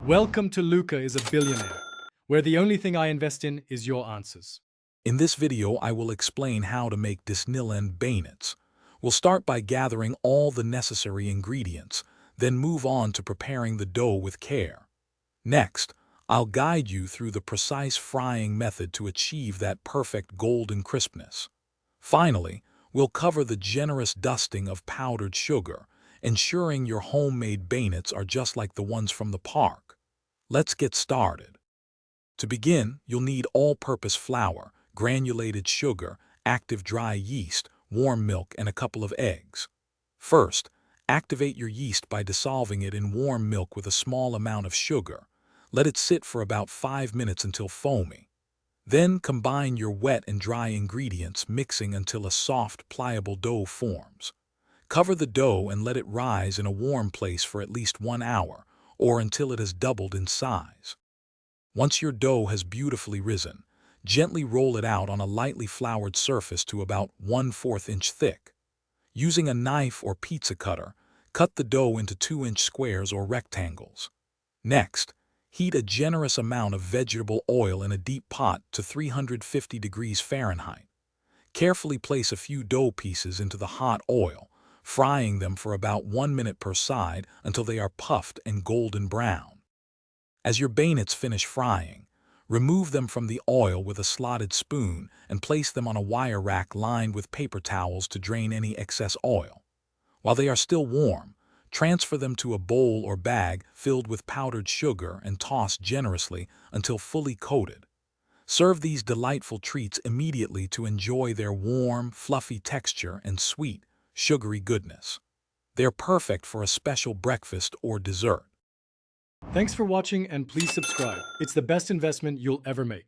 Welcome to Luca is a Billionaire, where the only thing I invest in is your answers. In this video, I will explain how to make Disneyland Beignets. We'll start by gathering all the necessary ingredients, then move on to preparing the dough with care. Next, I'll guide you through the precise frying method to achieve that perfect golden crispness. Finally, we'll cover the generous dusting of powdered sugar, ensuring your homemade beignets are just like the ones from the park. Let's get started. To begin, you'll need all-purpose flour, granulated sugar, active dry yeast, warm milk, and a couple of eggs. First, activate your yeast by dissolving it in warm milk with a small amount of sugar. Let it sit for about 5 minutes until foamy. Then combine your wet and dry ingredients, mixing until a soft, pliable dough forms. Cover the dough and let it rise in a warm place for at least 1 hour, or until it has doubled in size. Once your dough has beautifully risen, gently roll it out on a lightly floured surface to about 1/4 inch thick. Using a knife or pizza cutter, cut the dough into 2-inch squares or rectangles. Next, heat a generous amount of vegetable oil in a deep pot to 350 degrees Fahrenheit. Carefully place a few dough pieces into the hot oil, frying them for about 1 minute per side until they are puffed and golden brown. As your beignets finish frying, remove them from the oil with a slotted spoon and place them on a wire rack lined with paper towels to drain any excess oil. While they are still warm, transfer them to a bowl or bag filled with powdered sugar and toss generously until fully coated. Serve these delightful treats immediately to enjoy their warm, fluffy texture and sweet, sugary goodness. They're perfect for a special breakfast or dessert. Thanks for watching and please subscribe. It's the best investment you'll ever make.